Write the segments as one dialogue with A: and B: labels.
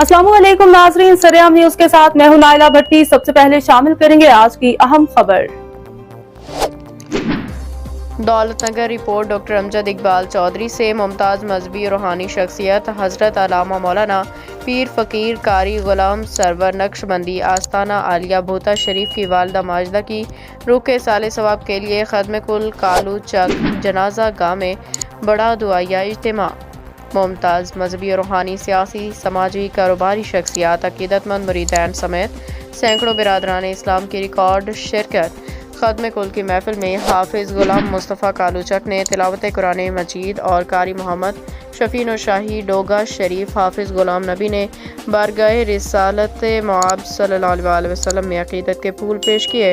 A: अस्सलामुअलैकुम नाजरीन, सरेआम न्यूज के साथ मैं हूं नाइला भट्टी। सबसे पहले शामिल करेंगे आज की अहम खबर।
B: दौलतनगर रिपोर्ट। डॉक्टर अमजद इकबाल चौधरी से मुमताज़ मजहबी और रूहानी शख्सियत हज़रत अल्लामा मौलाना पीर फ़कीर कारी ग़ुलाम सरवर नक्शबंदी आस्ताना आलिया भूता शरीफ की वालिदा माजिदा की रूह के साले सवाब के लिए खत्म कुल कालू चक जनाजा गाह में बड़ा दुआया इज्तिमा। मुमताज़ मजहबी और रूहानी सियासी समाजी कारोबारी शख्सियात अकीदतमंद मुरीदैन समेत सैकड़ों बिरादरान इस्लाम की रिकॉर्ड शिरकत। खत्म कुल की महफिल में हाफिज़ गुलाम मुस्तफ़ा कालूचक ने तिलावत कुरान मजीद और कारी मोहम्मद शफीन और शाही डोगा शरीफ हाफिज़ गुलाम नबी ने बारगाह रिसालत मुआब सल्लल्लाहु अलैहि वसल्लम में अकीदत के फूल पेश किए।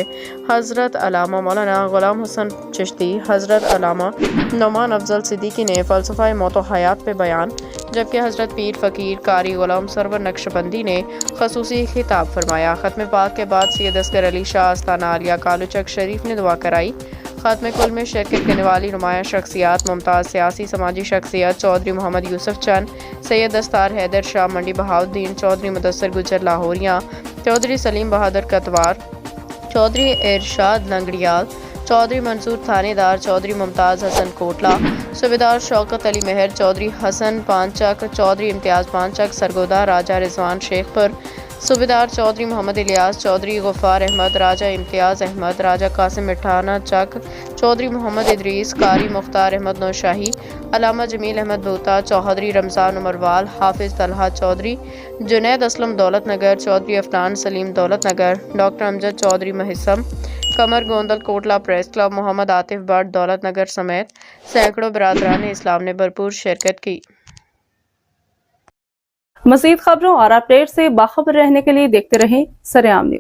B: हज़रत अल्लामा मौलाना ग़ुलाम हसन चिश्ती, हज़रत अल्लामा नौमान अफजल सिद्दीकी ने फ़लसफ़ा मौत व हयात पे बयान, जबकि हज़रत पीर फ़कीर कारी ग़ुलाम सरवर नक्शबंदी ने ख़ुसूसी खिताब फरमाया। ख़त्म पाक के बाद सैयद असगर अली शाह आस्ताना आलिया कालूचक शरीफ ने दुआ कराई। ख़त्म कुल में शिरकत करने वाली नुमाया शख्सियात मुमताज़ सियासी समाजी शख्सियत चौधरी मोहम्मद यूसुफ चंद, सैयद दस्तार हैदर शाह मंडी बहाउद्दीन, चौधरी मुदस्सर गुजर लाहौरिया, चौधरी सलीम बहादुर कतवार, चौधरी इरशाद लंगड़ियाल, चौधरी मंसूर थानेदार, चौधरी मुमताज़ हसन कोटला, सूबेदार शौकत अली मेहर, चौधरी हसन पांचक, चौधरी इम्तियाज़ पांचक, सरगोदा राजा रिजवान शेखपुर, सूबेदार चौधरी मोहम्मद इलियास, चौधरी गफ्फार अहमद, राजा इम्तियाज़ अहमद, राजा कासिम मिठाना चक, चौधरी मोहम्मद इदरीस, कारी मुख्तार अहमद नौशाही, अलामा जमील अहमद भूता, चौधरी रमज़ान उमरवाल, हाफिज़ तलहा चौधरी, जुनैद असलम दौलत नगर, चौधरी अफनान सलीम दौलत नगर, डॉक्टर अमजद चौधरी महिसम, कमर गोंदल कोटला प्रेस क्लब, मोहम्मद आतिफ भट्ट दौलत नगर समेत सैकड़ों बिरादरान इस्लाम ने भरपूर शिरकत की।
A: मज़ीद खबरों और अपडेट से बाखबर रहने के लिए देखते रहें सरेआम न्यूज।